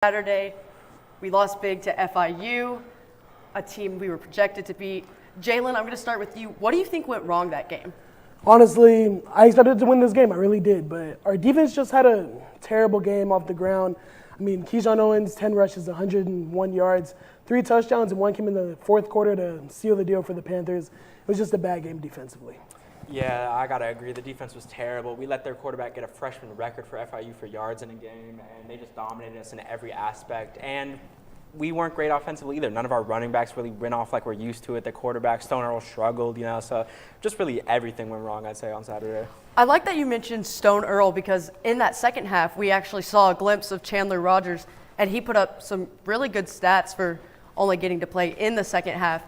Saturday, we lost big to FIU, a team we were projected to beat. Jalen, I'm going to start with you. What do you think went wrong that game? Honestly, I expected to win this game. I really did. But our defense just had a terrible game off the ground. I mean, Keyshawn Owens, 10 rushes, 101 yards, 3 touchdowns, and 1 came in the fourth quarter to seal the deal for the Panthers. It was just a bad game defensively. Yeah, I got to agree. The defense was terrible. We let their quarterback get a freshman record for FIU for yards in a game, and they just dominated us in every aspect. And we weren't great offensively either. None of our running backs really went off like we're used to it. The quarterback, Stone Earl, struggled, so just really everything went wrong, I'd say, on Saturday. I like that you mentioned Stone Earl because in that second half, we actually saw a glimpse of Chandler Rogers, and he put up some really good stats for only getting to play in the second half.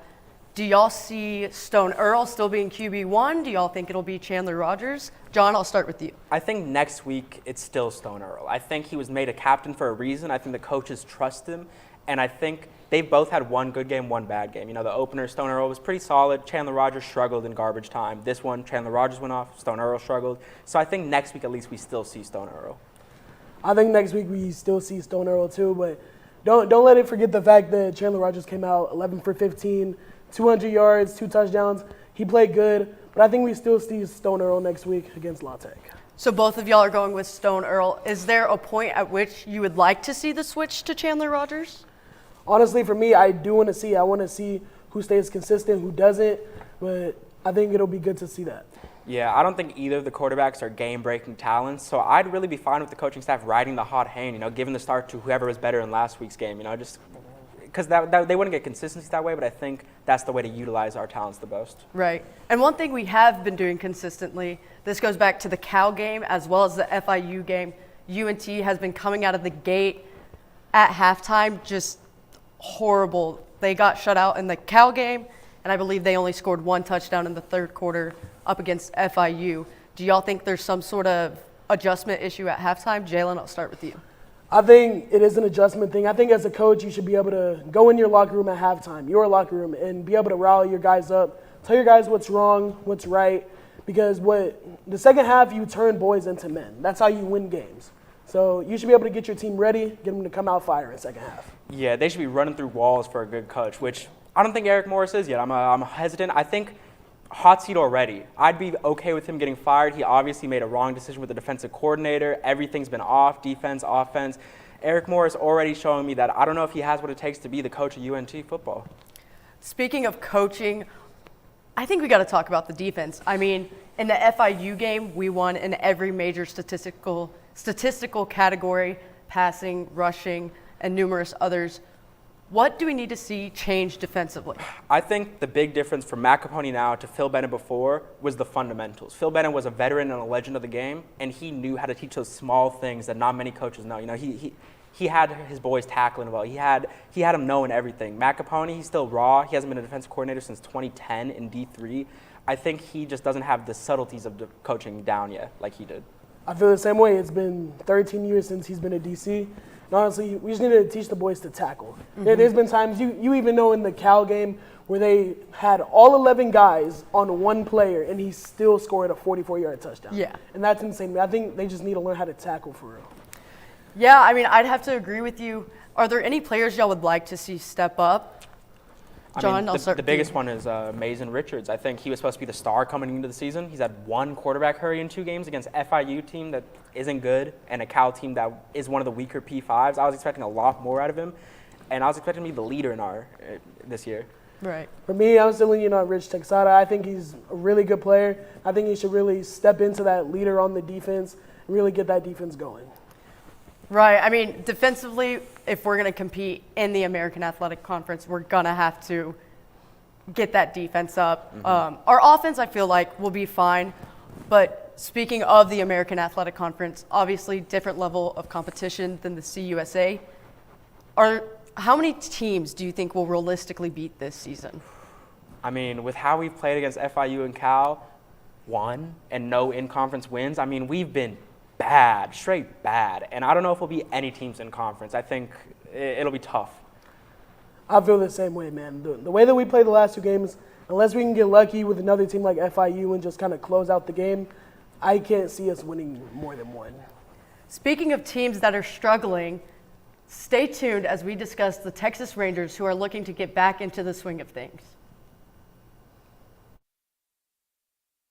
Do y'all see Stone Earl still being QB1? Do y'all think it'll be Chandler Rogers? John, I'll start with you. I think next week it's still Stone Earl. I think he was made a captain for a reason. I think the coaches trust him. And I think they've both had one good game, one bad game. The opener, Stone Earl was pretty solid. Chandler Rogers struggled in garbage time. This one, Chandler Rogers went off. Stone Earl struggled. So I think next week at least we still see Stone Earl. I think next week we still see Stone Earl too, but don't let it forget the fact that Chandler Rogers came out 11 for 15, 200 yards, 2 touchdowns. He played good, but I think we still see Stone Earl next week against La Tech. So both of y'all are going with Stone Earl. Is there a point at which you would like to see the switch to Chandler Rogers? Honestly, for me, I want to see who stays consistent, who doesn't, but I think it'll be good to see that. Yeah, I don't think either of the quarterbacks are game-breaking talents, so I'd really be fine with the coaching staff riding the hot hand, giving the start to whoever was better in last week's game, just because they wouldn't get consistency that way, but I think that's the way to utilize our talents the most. Right. And one thing we have been doing consistently, this goes back to the Cal game as well as the FIU game, UNT has been coming out of the gate at halftime just horrible. They got shut out in the Cal game, and I believe they only scored 1 touchdown in the third quarter up against FIU. Do y'all think there's some sort of adjustment issue at halftime? Jalen, I'll start with you. I think it is an adjustment thing. I think as a coach, you should be able to go in your locker room at halftime, your locker room, and be able to rally your guys up, tell your guys what's wrong, what's right, because the second half, you turn boys into men. That's how you win games. So you should be able to get your team ready, get them to come out fire in second half. Yeah, they should be running through walls for a good coach, which I don't think Eric Morris is yet. I'm hesitant. I think hot seat already. I'd be okay with him getting fired. He obviously made a wrong decision with the defensive coordinator. Everything's been off, defense, offense. Eric Morris already showing me that I don't know if he has what it takes to be the coach of UNT football. Speaking of coaching, I think we got to talk about the defense. I mean, in the FIU game, we won in every major statistical category, passing, rushing, and numerous others. What do we need to see change defensively? I think the big difference from Matt Capone now to Phil Bennett before was the fundamentals. Phil Bennett was a veteran and a legend of the game, and he knew how to teach those small things that not many coaches know. He had his boys tackling well. He had them knowing everything. Matt Capone, he's still raw. He hasn't been a defensive coordinator since 2010 in D3. I think he just doesn't have the subtleties of the coaching down yet like he did. I feel the same way. It's been 13 years since he's been at DC. And honestly, we just need to teach the boys to tackle. Mm-hmm. There's been times, you even know in the Cal game, where they had all 11 guys on one player, and he still scored a 44-yard touchdown. Yeah. And that's insane. I think they just need to learn how to tackle for real. Yeah, I mean, I'd have to agree with you. Are there any players y'all would like to see step up? John, I'll start with you. The biggest one is Mason Richards. I think he was supposed to be the star coming into the season. He's had 1 quarterback hurry in 2 games against FIU team that isn't good and a Cal team that is one of the weaker P5s. I was expecting a lot more out of him, and I was expecting him to be the leader in our this year. Right. For me, I'm still leaning on Rich Texada. I think he's a really good player. I think he should really step into that leader on the defense and really get that defense going. Right. I mean, defensively, if we're going to compete in the American Athletic Conference, we're going to have to get that defense up. Mm-hmm. Our offense, I feel like, will be fine. But speaking of the American Athletic Conference, obviously different level of competition than the CUSA. How many teams do you think will realistically beat this season? I mean, with how we've played against FIU and Cal, 1 and no in-conference wins, I mean, we've been bad, straight bad. And I don't know if we'll be any teams in conference. I think it'll be tough. I feel the same way, man. The way that we played the last 2 games, unless we can get lucky with another team like FIU and just kind of close out the game, I can't see us winning more than 1. Speaking of teams that are struggling, Stay tuned as we discuss the Texas Rangers, who are looking to get back into the swing of things.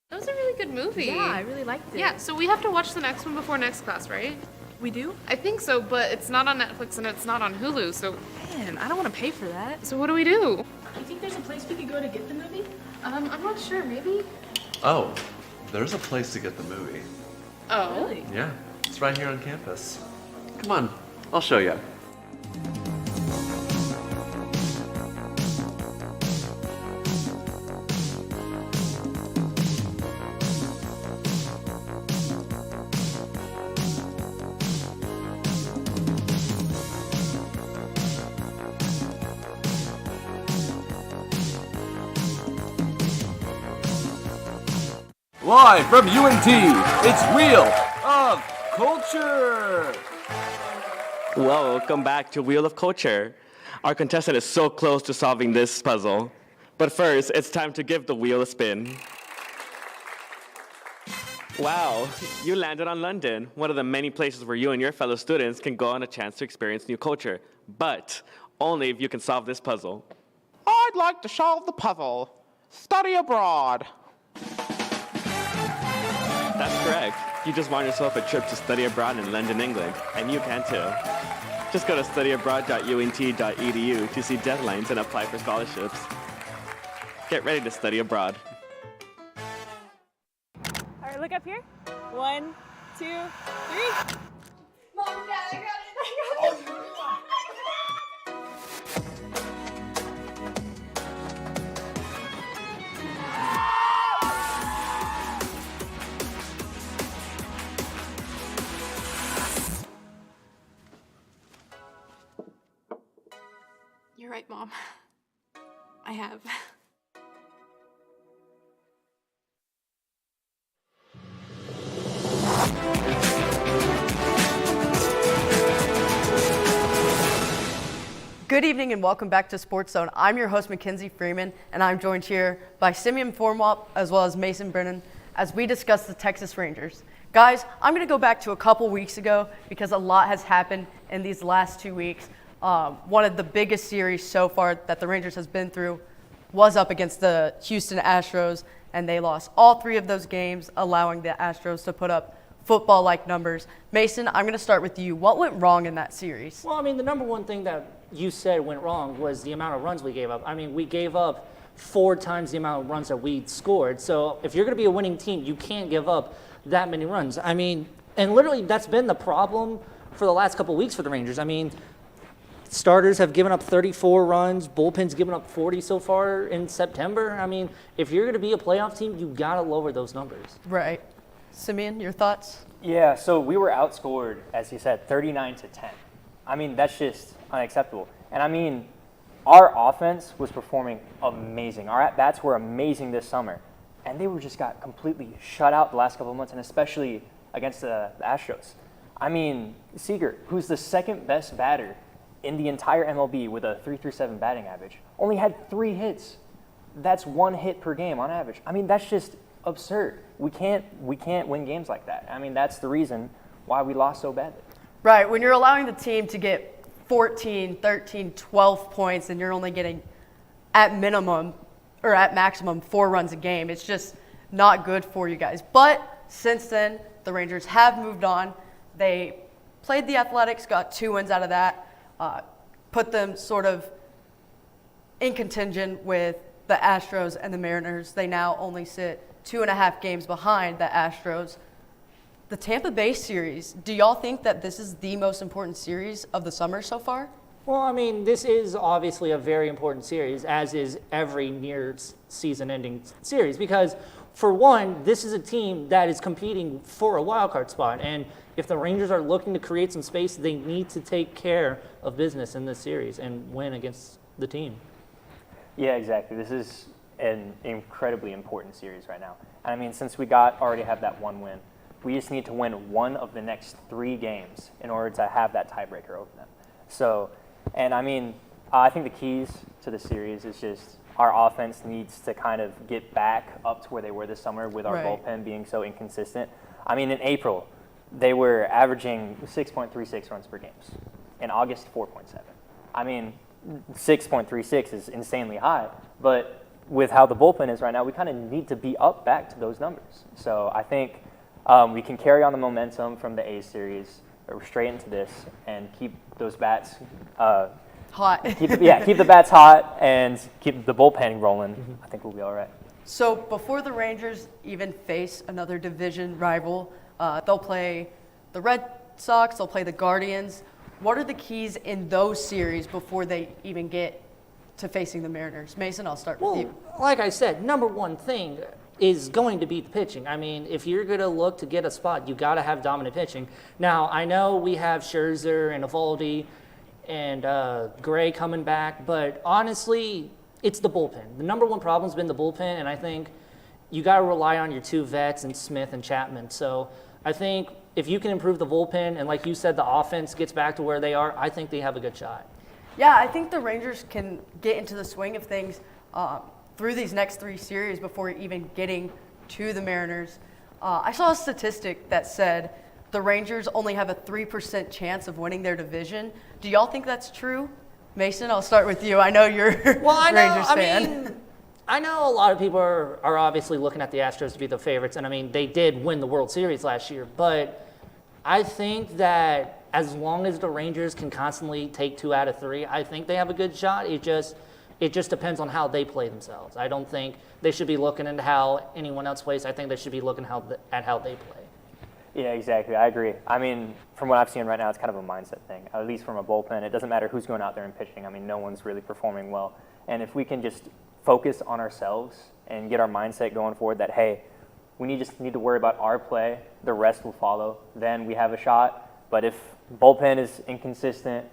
That was a really good movie. Yeah, I really liked it. Yeah, so we have to watch the next one before next class, right? We do? I think so, but it's not on Netflix and it's not on Hulu, so Man, I don't want to pay for that. so what do we do? You think there's a place we could go to get the movie? I'm not sure, maybe? Oh, there's a place to get the movie. Oh. Really? Yeah, it's right here on campus. Come on, I'll show you. Live from UNT, it's Wheel of Culture. Welcome back to Wheel of Culture. Our contestant is so close to solving this puzzle. But first, it's time to give the wheel a spin. Wow, you landed on London, one of the many places where you and your fellow students can go on a chance to experience new culture. But only if you can solve this puzzle. I'd like to solve the puzzle. Study abroad. That's correct. You just won yourself a trip to study abroad in London, England, and you can too. Just go to studyabroad.unt.edu to see deadlines and apply for scholarships. Get ready to study abroad. All right, look up here. 1, 2, 3. Mom, Dad, I got it. You're right, Mom. I have. Good evening and welcome back to SportsZone. I'm your host, Mackenzie Freeman, and I'm joined here by Simeon Formwalt as well as Mason Brennan as we discuss the Texas Rangers. Guys, I'm going to go back to a couple weeks ago because a lot has happened in these last 2 weeks. One of the biggest series so far that the Rangers has been through was up against the Houston Astros, and they lost all 3 of those games, allowing the Astros to put up football-like numbers. Mason, I'm going to start with you. What went wrong in that series? Well, I mean, the number one thing that you said went wrong was the amount of runs we gave up. I mean, we gave up 4 times the amount of runs that we scored. So if you're going to be a winning team, you can't give up that many runs. I mean, and literally that's been the problem for the last couple of weeks for the Rangers. I mean, starters have given up 34 runs. Bullpen's given up 40 so far in September. I mean, if you're going to be a playoff team, you got to lower those numbers. Right. Simeon, your thoughts? Yeah, so we were outscored, as you said, 39-10. I mean, that's just unacceptable. And I mean, our offense was performing amazing. Our at-bats were amazing this summer. And they were just got completely shut out the last couple of months, and especially against the Astros. I mean, Seager, who's the second best batter in the entire MLB with a .337 batting average, only had 3 hits. That's 1 hit per game on average. I mean, that's just absurd. We can't win games like that. I mean, that's the reason why we lost so badly. Right. When you're allowing the team to get 14, 13, 12 points and you're only getting at minimum or at maximum 4 runs a game, it's just not good for you guys. But since then, the Rangers have moved on. They played the Athletics, got 2 wins out of that, put them sort of in contention with the Astros and the Mariners. They now only sit 2.5 games behind the Astros. The Tampa Bay series, do y'all think that this is the most important series of the summer so far? Well, I mean, this is obviously a very important series, as is every near season-ending series, because for one, this is a team that is competing for a wild card spot, and if the Rangers are looking to create some space, they need to take care of business in this series and win against the team. Yeah, exactly. This is an incredibly important series right now. And I mean, since we already have that 1 win, we just need to win 1 of the next 3 games in order to have that tiebreaker over them. So, and I mean, I think the keys to the series is just our offense needs to kind of get back up to where they were this summer with our bullpen being so inconsistent. I mean, in April, they were averaging 6.36 runs per game. In August, 4.7. I mean, 6.36 is insanely high, but with how the bullpen is right now, we kind of need to be up back to those numbers. So I think we can carry on the momentum from the A series straight into this and keep those bats hot. keep the bats hot and keep the bullpen rolling. I think we'll be all right. So before the Rangers even face another division rival, they'll play the Red Sox, they'll play the Guardians. What are the keys in those series before they even get to facing the Mariners? Mason, I'll start with you. Like I said, number one thing is going to be the pitching. I mean, if you're going to look to get a spot, you got to have dominant pitching. Now, I know we have Scherzer and Eovaldi and Gray coming back, but honestly, it's the bullpen. The number one problem's been the bullpen, and I think you got to rely on your two vets and Smith and Chapman. So I think if you can improve the bullpen and, like you said, the offense gets back to where they are, I think they have a good shot. Yeah, I think the Rangers can get into the swing of things through these next three series before even getting to the Mariners. I saw a statistic that said the Rangers only have a 3% chance of winning their division. Do y'all think that's true? Mason, I'll start with you. I know you're a Rangers fan. I know a lot of people are obviously looking at the Astros to be the favorites, and I mean, they did win the World Series last year, but I think that as long as the Rangers can constantly take 2 out of 3, I think they have a good shot. It just depends on how they play themselves. I don't think they should be looking into how anyone else plays. I think they should be looking at how they play. Yeah, exactly. I agree. I mean, from what I've seen right now, it's kind of a mindset thing, at least from a bullpen. It doesn't matter who's going out there and pitching. I mean, no one's really performing well. And if we can just focus on ourselves and get our mindset going forward that, hey, we just need to worry about our play, the rest will follow, then we have a shot. But if bullpen is inconsistent,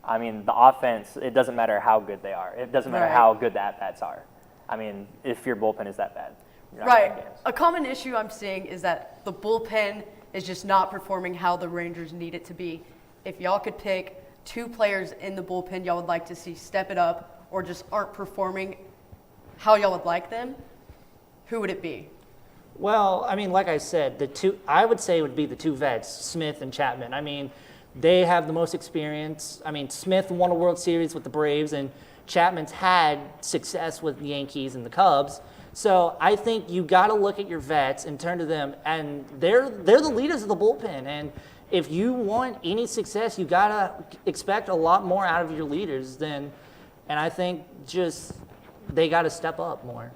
I mean, the offense, it doesn't matter how good they are. It doesn't matter how good the at-bats are. I mean, if your bullpen is that bad. You're not winning games. A common issue I'm seeing is that the bullpen is just not performing how the Rangers need it to be. If y'all could pick 2 players in the bullpen y'all would like to see step it up or just aren't performing how y'all would like them, who would it be? Well, I mean, like I said, I would say it would be the 2 vets, Smith and Chapman. I mean, they have the most experience. I mean, Smith won a World Series with the Braves, and Chapman's had success with the Yankees and the Cubs. So I think you got to look at your vets and turn to them, and they're the leaders of the bullpen. And if you want any success, you got to expect a lot more out of your leaders and I think just they got to step up more.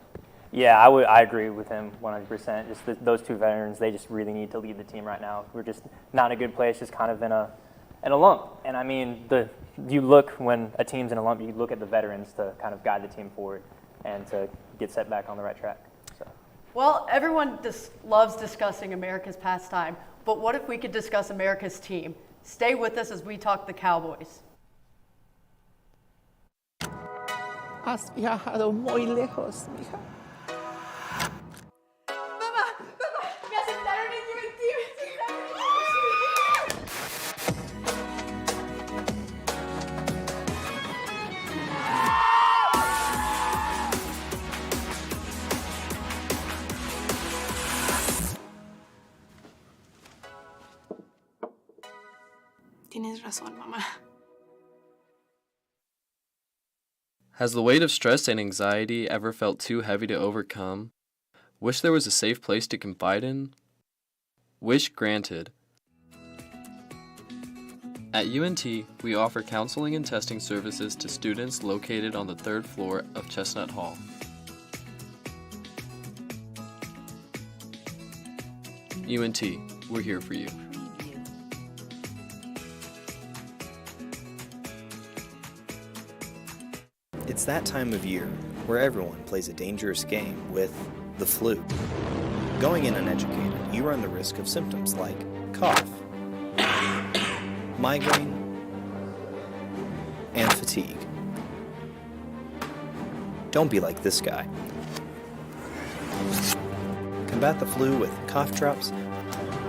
Yeah, I agree with him 100%. Just those 2 veterans, they just really need to lead the team right now. We're just not in a good place, just kind of in a lump. And I mean, you look when a team's in a lump, you look at the veterans to kind of guide the team forward and to get set back on the right track. So. Well, everyone loves discussing America's pastime, but what if we could discuss America's team? Stay with us as we talk the Cowboys. Has viajado muy lejos, mija. Tienes razón, mamá. Has the weight of stress and anxiety ever felt too heavy to overcome? Wish there was a safe place to confide in? Wish granted. At UNT, we offer counseling and testing services to students located on the 3rd floor of Chestnut Hall. UNT, we're here for you. It's that time of year where everyone plays a dangerous game with the flu. Going in uneducated, you run the risk of symptoms like cough, migraine, and fatigue. Don't be like this guy. Combat the flu with cough drops,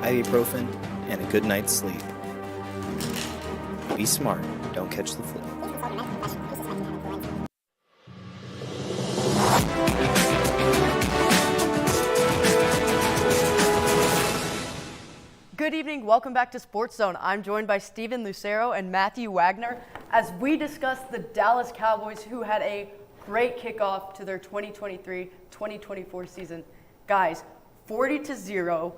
ibuprofen, and a good night's sleep. Be smart, don't catch the flu. Good evening, evening. Welcome back to SportsZone. I'm joined by Steven Lucero and Matthew Wagner as we discuss the Dallas Cowboys, who had a great kickoff to their 2023-2024 season. Guys, 40-0,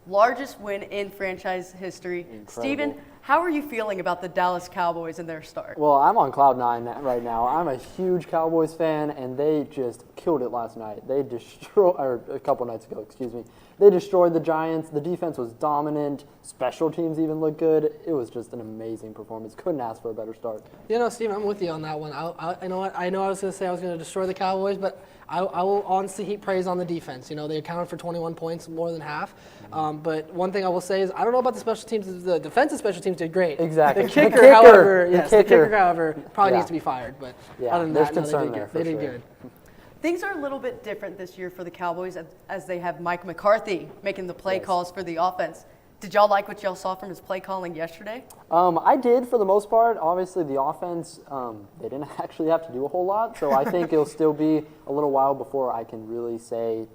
largest win in franchise history. Steven, how are you feeling about the Dallas Cowboys and their start? Well, I'm on cloud nine right now. I'm a huge Cowboys fan, and they just killed it last night. They destroyed, or a couple nights ago, excuse me. They destroyed the Giants. The defense was dominant. Special teams even looked good. It was just an amazing performance. Couldn't ask for a better start. You know, Steve, I'm with you on that one. I know what? I know I was going to say I was going to destroy the Cowboys, but I will honestly heap praise on the defense. You know, they accounted for 21 points, more than half. But one thing I will say is I don't know about the special teams. The defensive special teams did great. Exactly. The kicker, however, probably needs to be fired. But other than that, they did good. Things are a little bit different this year for the Cowboys as they have Mike McCarthy making the play calls for the offense. Did y'all like what y'all saw from his play calling yesterday? I did for the most part. Obviously, the offense, they didn't actually have to do a whole lot, so I think it'll still be a little while before I can really say,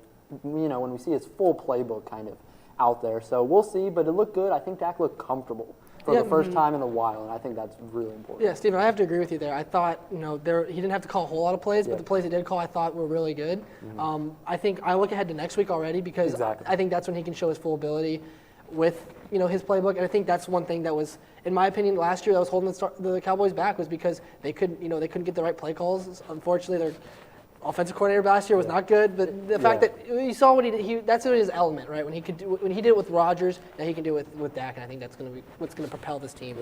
you know, when we see his full playbook kind of out there. So we'll see, but it looked good. I think Dak looked comfortable for the first time in a while, and I think that's really important. Yeah, Steven, I have to agree with you there. I thought, you know, he didn't have to call a whole lot of plays, but the plays he did call I thought were really good. I think I look ahead to next week already because I think that's when he can show his full ability with, you know, his playbook. And I think that's one thing that was, in my opinion, last year that was holding the Cowboys back was because they couldn't get the right play calls. Unfortunately, their offensive coordinator last year was not good, but the fact that you saw what he did, that's his element, right? When he did it with Rodgers, now he can do it with Dak, and I think that's going to be what's going to propel this team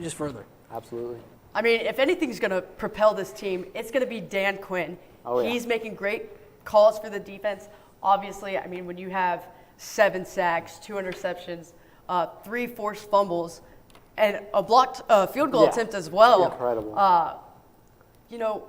just further. Absolutely. I mean, if anything's going to propel this team, it's going to be Dan Quinn. He's making great calls for the defense. Obviously, I mean, when you have 7 sacks, 2 interceptions, 3 forced fumbles, and a blocked field goal attempt as well. Incredible. You know,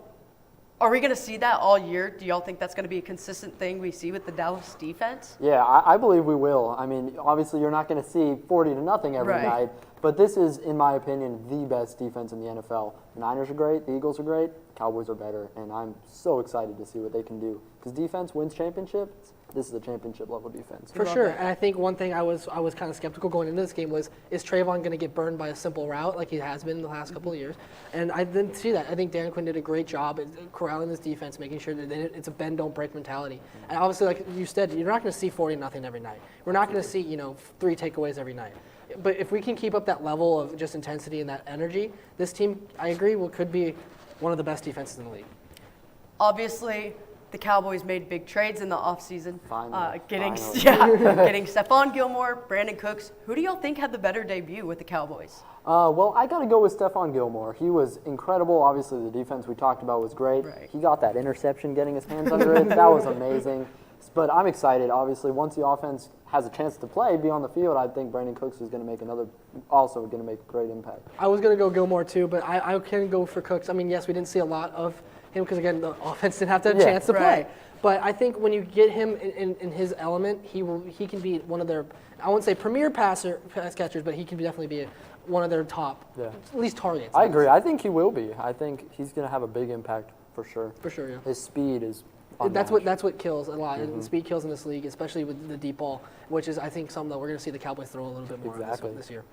are we going to see that all year? Do y'all think that's going to be a consistent thing we see with the Dallas defense? Yeah, I believe we will. I mean, obviously you're not going to see 40-0 every night, but this is, in my opinion, the best defense in the NFL. The Niners are great, the Eagles are great, Cowboys are better, and I'm so excited to see what they can do. Because defense wins championships. This is a championship-level defense. For sure, and I think one thing I was kind of skeptical going into this game was, is Trayvon going to get burned by a simple route like he has been in the last couple of years? And I didn't see that. I think Dan Quinn did a great job at corralling this defense, making sure that it's a bend-don't-break mentality. And obviously, like you said, you're not going to see 40-0 every night. We're not going to see 3 takeaways every night. But if we can keep up that level of just intensity and that energy, this team, I agree, could be one of the best defenses in the league. Obviously, the Cowboys made big trades in the offseason, getting Stephon Gilmore, Brandon Cooks. Who do y'all think had the better debut with the Cowboys? Well, I got to go with Stephon Gilmore. He was incredible. Obviously, the defense we talked about was great. He got that interception, getting his hands under it. That was amazing. But I'm excited. Obviously, once the offense has a chance to play, be on the field, I think Brandon Cooks is going to make a great impact. I was going to go Gilmore too, but I can go for Cooks. I mean, yes, we didn't see a lot of him because, again, the offense didn't have to have a chance to play. But I think when you get him in his element, he can be one of their, I wouldn't say premier pass catchers, but he can definitely be one of their top, at least targets. I agree. I think he will be. I think he's going to have a big impact for sure. For sure, yeah. His speed is That's what kills a lot. And speed kills in this league, especially with the deep ball, which is, I think, something that we're going to see the Cowboys throw a little bit more this year.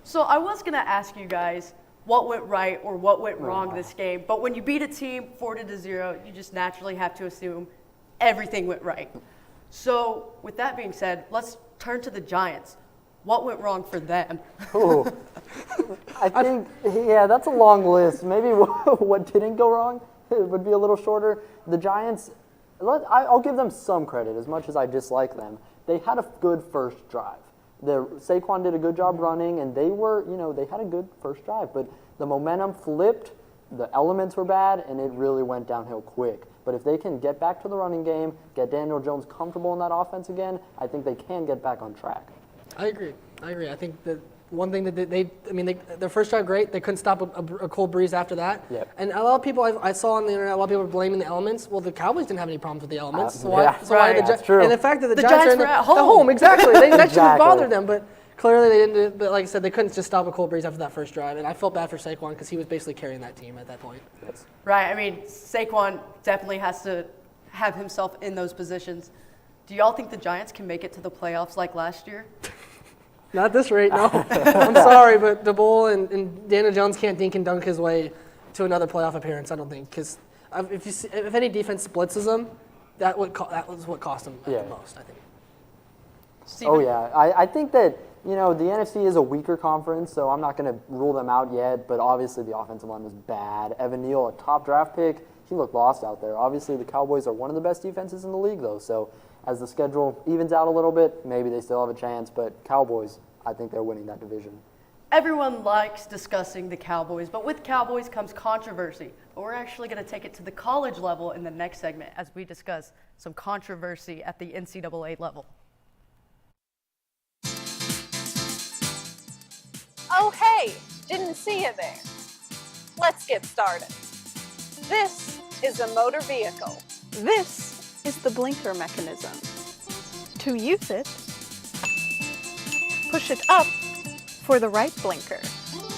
So I was going to ask you guys what went right or what went wrong this game. But when you beat a team 40-0, you just naturally have to assume everything went right. So with that being said, let's turn to the Giants. What went wrong for them? I think, that's a long list. Maybe what didn't go wrong would be a little shorter. The Giants, I'll give them some credit, as much as I dislike them. They had a good first drive. Saquon did a good job running, and they had a good first drive. But the momentum flipped, the elements were bad, and it really went downhill quick. But if they can get back to the running game, get Daniel Jones comfortable in that offense again, I think they can get back on track. I agree. I think that one thing that their first drive great. They couldn't stop a cold breeze after that. Yep. And a lot of people I saw on the internet, a lot of people were blaming the elements. Well, the Cowboys didn't have any problems with the elements. That's true. And the fact that the Giants were at home. Exactly. That shouldn't have bothered them, but clearly they didn't. But like I said, they couldn't just stop a cold breeze after that first drive. And I felt bad for Saquon because he was basically carrying that team at that point. Right. I mean, Saquon definitely has to have himself in those positions. Do y'all think the Giants can make it to the playoffs like last year? Not this rate, no. I'm sorry, but DeBoll and Daniel Jones can't dink and dunk his way to another playoff appearance, I don't think. Because if any defense blitzes them, that was what cost them the most, I think. Oh, yeah. I think that, the NFC is a weaker conference, so I'm not going to rule them out yet, but obviously the offensive line was bad. Evan Neal, a top draft pick, he looked lost out there. Obviously the Cowboys are one of the best defenses in the league, though, so as the schedule evens out a little bit, maybe they still have a chance, but Cowboys, I think they're winning that division. Everyone likes discussing the Cowboys, but with Cowboys comes controversy. But we're actually going to take it to the college level in the next segment as we discuss some controversy at the NCAA level. Oh, hey, didn't see you there. Let's get started. This is a motor vehicle. This is the blinker mechanism. To use it, push it up for the right blinker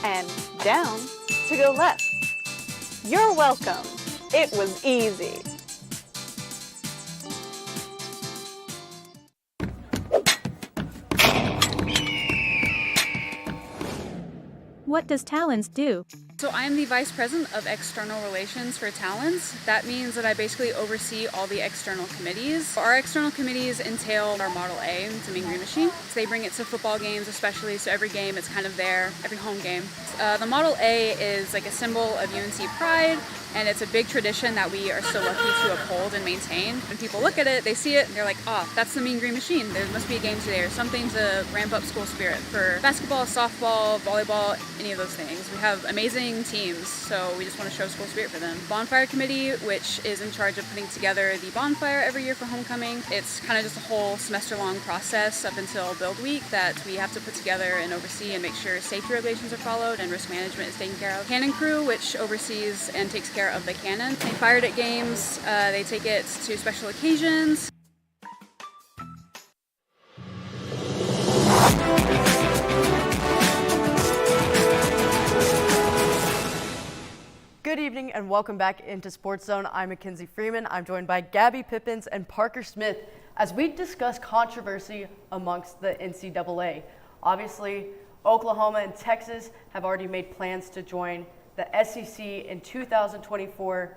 and down to go left. You're welcome. It was easy. What does Talons do? So I'm the Vice President of External Relations for Talons. That means that I basically oversee all the external committees. Our external committees entail our Model A, it's a Mean Green Machine. So they bring it to football games especially, so every game it's kind of there, every home game. The Model A is like a symbol of UNC pride, and it's a big tradition that we are so lucky to uphold and maintain. When people look at it, they see it, and they're like, oh, that's the Mean Green Machine. There must be a game today or something to ramp up school spirit for basketball, softball, volleyball, any of those things. We have amazing teams, so we just want to show school spirit for them. Bonfire Committee, which is in charge of putting together the bonfire every year for homecoming. It's kind of just a whole semester-long process up until build week that we have to put together and oversee and make sure safety regulations are followed and risk management is taken care of. Cannon Crew, which oversees and takes care of the cannon. They fire it at games, they take it to special occasions. Good evening and welcome back into SportsZone. I'm Mackenzie Freeman. I'm joined by Gabby Pippins and Parker Smith as we discuss controversy amongst the NCAA. Obviously, Oklahoma and Texas have already made plans to join the SEC in 2024,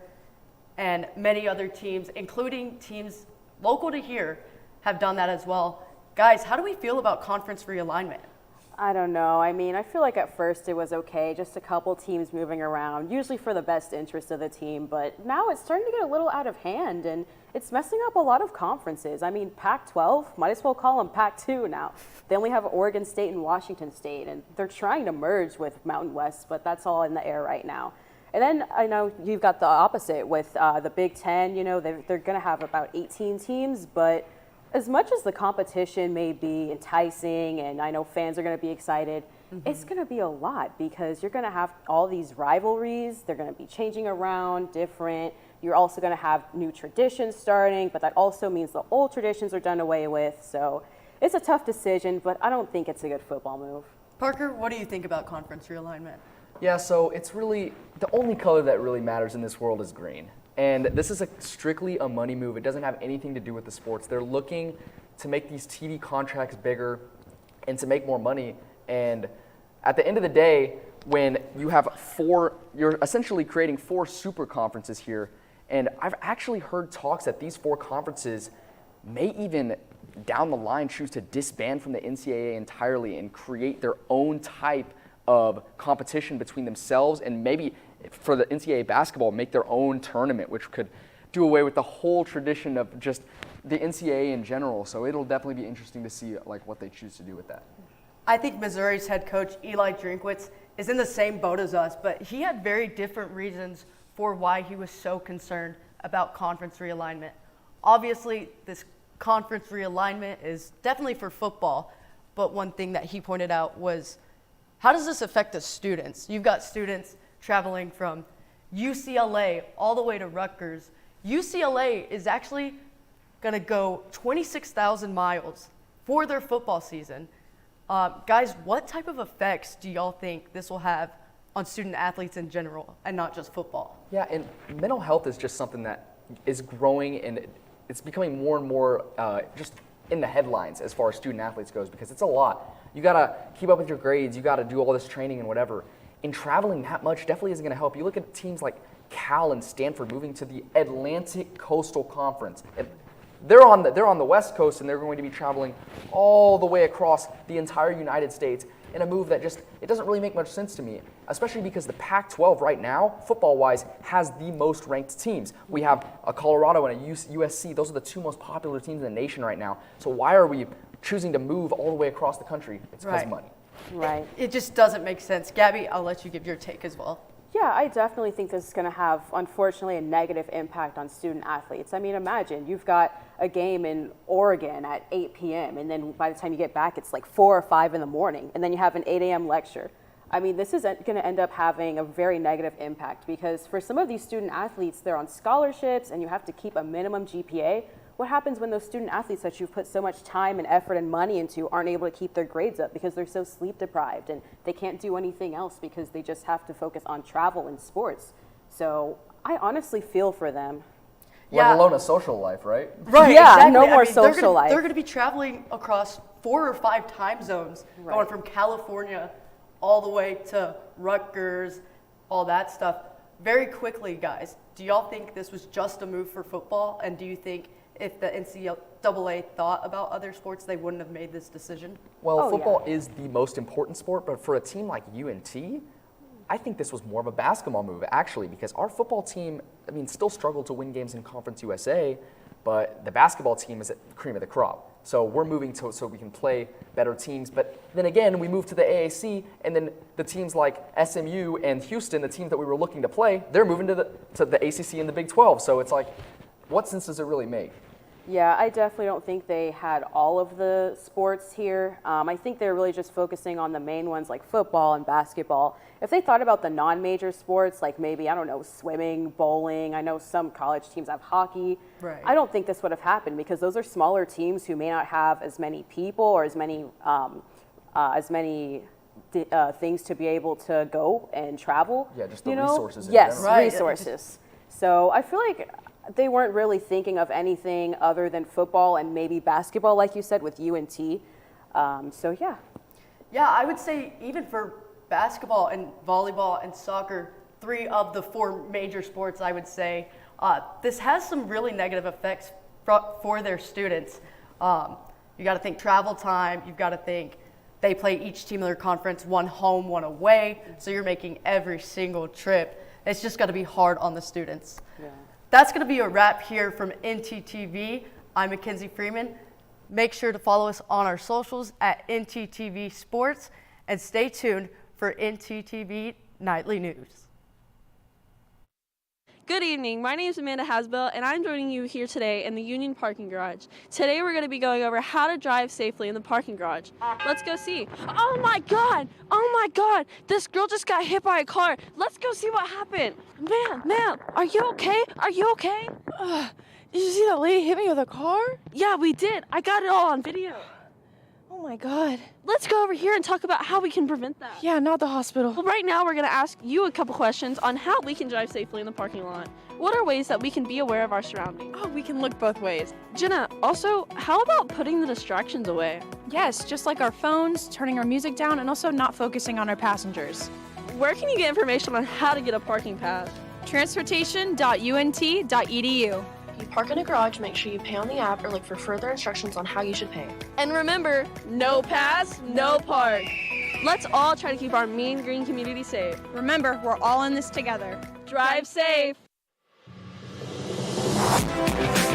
and many other teams, including teams local to here, have done that as well. Guys, how do we feel about conference realignment? I don't know. I mean, I feel like at first it was okay, just a couple teams moving around, usually for the best interest of the team, but now it's starting to get a little out of hand, and it's messing up a lot of conferences. I mean, Pac-12, might as well call them Pac-2 now. They only have Oregon State and Washington State, and they're trying to merge with Mountain West, but that's all in the air right now. And then I know you've got the opposite with the Big Ten. You know, they're going to have about 18 teams, but as much as the competition may be enticing and I know fans are going to be excited, it's going to be a lot because you're going to have all these rivalries. They're going to be changing around, different. You're also going to have new traditions starting, but that also means the old traditions are done away with. So it's a tough decision, but I don't think it's a good football move. Parker, what do you think about conference realignment? Yeah, so it's really, the only color that really matters in this world is green. And this is strictly a money move. It doesn't have anything to do with the sports. They're looking to make these TV contracts bigger and to make more money. And at the end of the day, when you have you're essentially creating 4 super conferences here. And I've actually heard talks that these 4 conferences may even down the line choose to disband from the NCAA entirely and create their own type of competition between themselves, and maybe for the NCAA basketball make their own tournament, which could do away with the whole tradition of just the NCAA in general. So it'll definitely be interesting to see like what they choose to do with that. I think Missouri's head coach Eli Drinkwitz is in the same boat as us, but he had very different reasons for why he was so concerned about conference realignment. Obviously, this conference realignment is definitely for football, but one thing that he pointed out was, how does this affect the students? You've got students traveling from UCLA all the way to Rutgers. UCLA is actually going to go 26,000 miles for their football season. Guys, what type of effects do y'all think this will have on student athletes in general and not just football? Yeah, and mental health is just something that is growing, and it's becoming more and more just in the headlines as far as student athletes goes, because it's a lot. You got to keep up with your grades. You got to do all this training and whatever. And traveling that much definitely isn't going to help. You look at teams like Cal and Stanford moving to the Atlantic Coastal Conference. They're on the West Coast, and they're going to be traveling all the way across the entire United States in a move that it doesn't really make much sense to me, especially because the Pac-12 right now, football-wise, has the most ranked teams. We have a Colorado and a USC. Those are the two most popular teams in the nation right now. So why are we choosing to move all the way across the country? It's because of money. Right. It just doesn't make sense. Gabby, I'll let you give your take as well. Yeah, I definitely think this is going to have, unfortunately, a negative impact on student athletes. I mean, imagine you've got a game in Oregon at 8 p.m., and then by the time you get back, it's like 4 or 5 in the morning, and then you have an 8 a.m. lecture. I mean, this is going to end up having a very negative impact because for some of these student athletes, they're on scholarships, and you have to keep a minimum GPA. What happens when those student athletes that you've put so much time and effort and money into aren't able to keep their grades up because they're so sleep deprived and they can't do anything else because they just have to focus on travel and sports? So I honestly feel for them. Let alone a social life, right? Right, yeah, exactly. no more social social life. They're going to be traveling across 4 or 5 time zones, going from California all the way to Rutgers, all that stuff. Very quickly, guys, do y'all think this was just a move for football? And do you think if the NCAA thought about other sports, they wouldn't have made this decision? Well, football is the most important sport, but for a team like UNT, I think this was more of a basketball move, actually, because our football team, still struggled to win games in Conference USA, but the basketball team is at the cream of the crop. So we're moving so we can play better teams. But then again, we move to the AAC, and then the teams like SMU and Houston, the teams that we were looking to play, they're moving to the ACC and the Big 12. So it's like, what sense does it really make? Yeah, I definitely don't think they had all of the sports here. I think they're really just focusing on the main ones like football and basketball. If they thought about the non-major sports, like maybe, I don't know, swimming, bowling, I know some college teams have hockey. Right. I don't think this would have happened because those are smaller teams who may not have as many people or as many things to be able to go and travel. Yeah, just the resources in Yes, general. Right. resources. So I feel like they weren't really thinking of anything other than football and maybe basketball, like you said, with UNT. So, yeah. Yeah, I would say even for basketball and volleyball and soccer, 3 of the 4 major sports, I would say, this has some really negative effects for their students. You got to think travel time. You've got to think they play each team in their conference, one home, one away. So you're making every single trip. It's just got to be hard on the students. Yeah. That's going to be a wrap here from NTTV. I'm Mackenzie Freeman. Make sure to follow us on our socials at NTTV Sports and stay tuned for NTTV Nightly News. Good evening. My name is Amanda Hasbell, and I'm joining you here today in the Union Parking Garage. Today we're going to be going over how to drive safely in the parking garage. Let's go see. Oh my God! Oh my God! This girl just got hit by a car. Let's go see what happened. Ma'am, are you okay? Are you okay? Did you see that lady hit me with a car? Yeah, we did. I got it all on video. Oh my God. Let's go over here and talk about how we can prevent that. Yeah, not the hospital. Well, right now we're going to ask you a couple questions on how we can drive safely in the parking lot. What are ways that we can be aware of our surroundings? Oh, we can look both ways. Jenna, also, how about putting the distractions away? Yes, just like our phones, turning our music down, and also not focusing on our passengers. Where can you get information on how to get a parking pass? Transportation.unt.edu. If you park in a garage, make sure you pay on the app or look for further instructions on how you should pay. And remember, no pass, no park. Let's all try to keep our Mean Green community safe. Remember, we're all in this together. Drive safe.